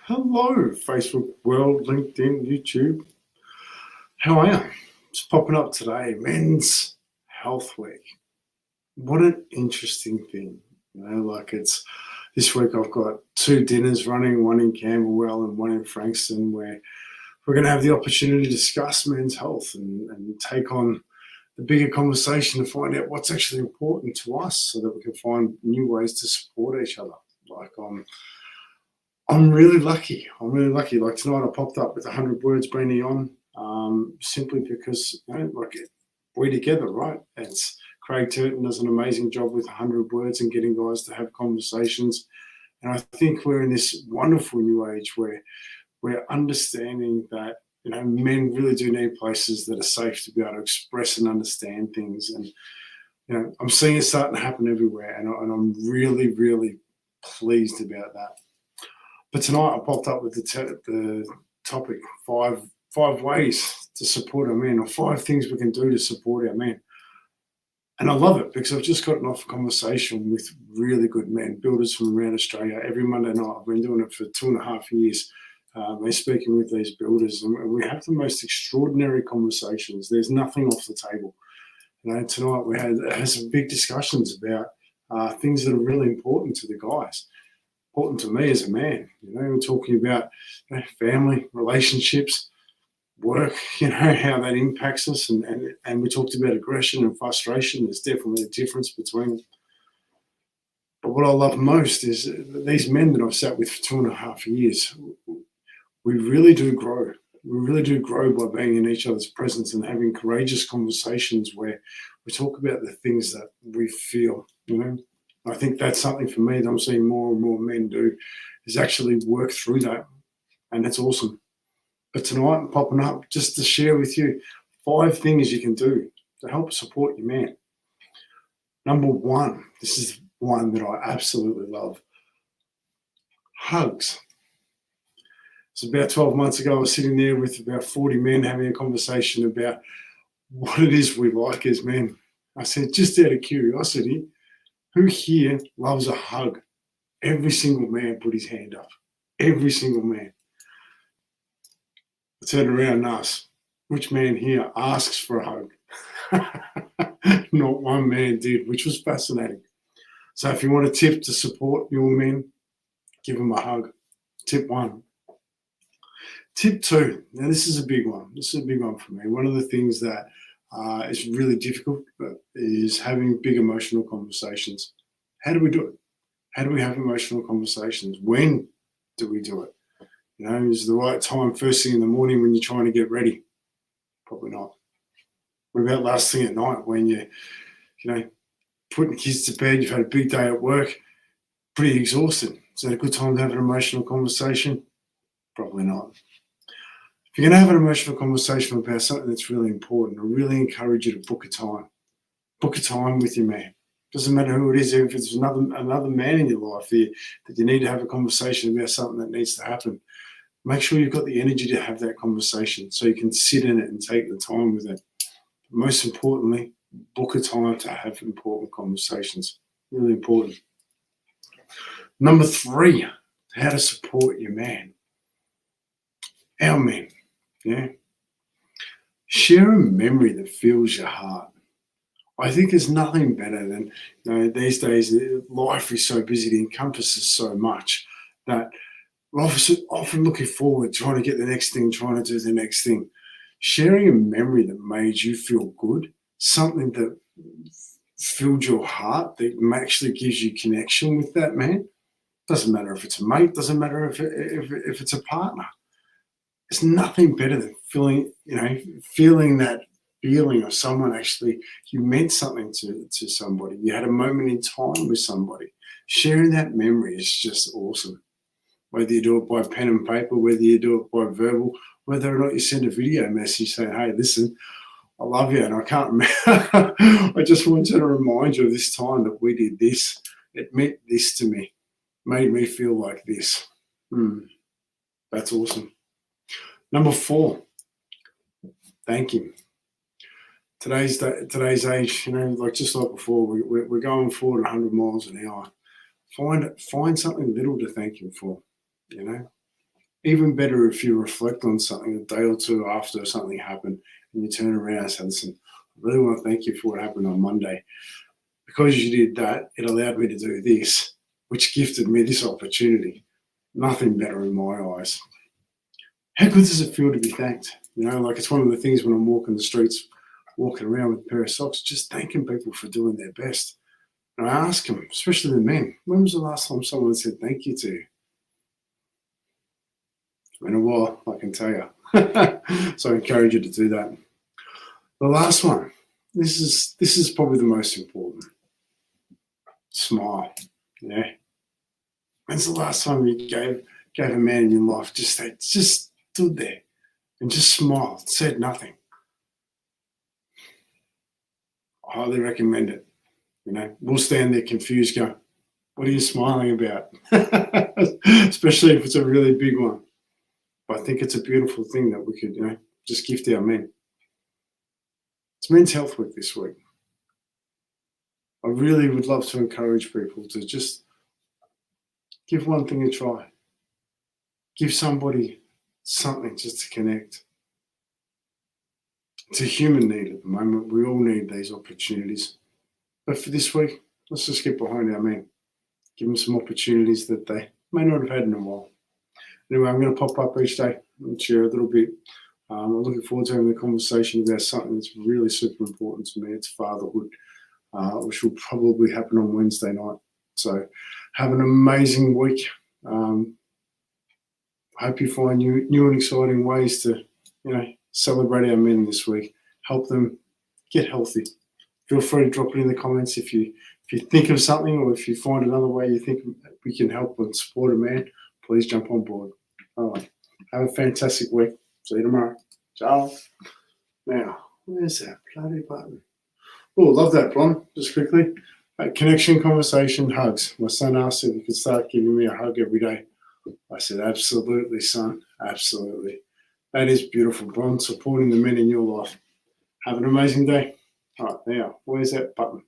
Hello, Facebook world, LinkedIn, YouTube. How are you? It's popping up today. Men's Health Week. What an interesting thing. It's this week I've got two dinners running, one in Camberwell and one in Frankston, where we're going to have the opportunity to discuss men's health and take on the bigger conversation to find out what's actually important to us so that we can find new ways to support each other. I'm really lucky. Like tonight, I popped up with 100 words bringing on, simply because we're together, right? Craig Turton does an amazing job with 100 words and getting guys to have conversations. And I think we're in this wonderful new age where we're understanding that men really do need places that are safe to be able to express and understand things. And I'm seeing it starting to happen everywhere, and I'm really, really pleased about that. But tonight I popped up with the topic, five ways to support our men, or 5 things we can do to support our men. And I love it because I've just gotten off a conversation with really good men, builders from around Australia. Every Monday night, I've been doing it for 2.5 years. We're speaking with these builders, and we have the most extraordinary conversations. There's nothing off the table. Tonight we had some big discussions about things that are really important to the guys. Important to me as a man. We're talking about family, relationships, work, how that impacts us. And we talked about aggression and frustration. There's definitely a difference between them. But what I love most is that these men that I've sat with for 2.5 years, we really do grow. We really do grow by being in each other's presence and having courageous conversations where we talk about the things that we feel, I think that's something for me that I'm seeing more and more men do, is actually work through that. And that's awesome. But tonight I'm popping up just to share with you 5 things you can do to help support your man. Number 1, this is one that I absolutely love. Hugs. So about 12 months ago, I was sitting there with about 40 men having a conversation about what it is we like as men. I said, just out of curiosity, who here loves a hug? Every single man put his hand up. Every single man. I turned around and asked, which man here asks for a hug? Not one man did, which was fascinating. So if you want a tip to support your men, give them a hug. Tip 1. Tip 2. Now this is a big one. This is a big one for me. One of the things that is really difficult is having big emotional conversations. How do we do it? How do we have emotional conversations? When do we do it? Is the right time first thing in the morning when you're trying to get ready? Probably not. What about last thing at night when you're, putting kids to bed, you've had a big day at work, pretty exhausted? Is that a good time to have an emotional conversation? Probably not. If you're going to have an emotional conversation about something that's really important, I really encourage you to book a time. Book a time with your man. Doesn't matter who it is, if it's another man in your life that you need to have a conversation about something that needs to happen. Make sure you've got the energy to have that conversation so you can sit in it and take the time with it. Most importantly, book a time to have important conversations. Really important. Number 3, how to support your man. Our men, share a memory that fills your heart. I think there's nothing better than, these days, life is so busy, it encompasses so much that we're often looking forward, trying to get the next thing, trying to do the next thing. Sharing a memory that made you feel good, something that filled your heart, that actually gives you connection with that man. Doesn't matter if it's a mate, doesn't matter if it's a partner. There's nothing better than feeling that feeling of someone actually, you meant something to somebody. You had a moment in time with somebody. Sharing that memory is just awesome. Whether you do it by pen and paper, whether you do it by verbal, whether or not you send a video message saying, hey, listen, I love you, and I can't remember. I just wanted to remind you of this time that we did this. It meant this to me, made me feel like this. That's awesome. Number 4, thank you. Today's age, just like before, we're going forward 100 miles an hour. Find something little to thank him for. Even better if you reflect on something a day or two after something happened and you turn around and say, listen, I really want to thank you for what happened on Monday. Because you did that, it allowed me to do this, which gifted me this opportunity. Nothing better in my eyes. How good does it feel to be thanked? Like it's one of the things when I'm walking the streets, walking around with a pair of socks, just thanking people for doing their best. And I ask them, especially the men, when was the last time someone said thank you to you? It's been a while, I can tell you. So I encourage you to do that. The last one, this is probably the most important. Smile. Yeah. When's the last time you gave a man in your life just stood there and just smiled, said nothing? I highly recommend it. We'll stand there confused, going, what are you smiling about? Especially if it's a really big one. But I think it's a beautiful thing that we could, just gift our men. It's Men's Health Week this week. I really would love to encourage people to just give one thing a try. Give somebody something just to connect. It's a human need at the moment. We all need these opportunities. But for this week, let's just get behind our men. Give them some opportunities that they may not have had in a while. Anyway, I'm going to pop up each day and share a little bit. I'm looking forward to having a conversation about something that's really super important to me. It's fatherhood, which will probably happen on Wednesday night. So have an amazing week. I hope you find new and exciting ways to, celebrate our men this week. Help them get healthy. Feel free to drop it in the comments if you think of something, or if you find another way you think we can help and support a man. Please jump on board. All right. Have a fantastic week. See you tomorrow. Ciao. Now, where's that bloody button? Oh, love that, Bron. Just quickly. Connection, conversation, hugs. My son asked if he could start giving me a hug every day. I said, absolutely, son. Absolutely. That is beautiful, Bron. Supporting the men in your life. Have an amazing day. All right, now, where's that button?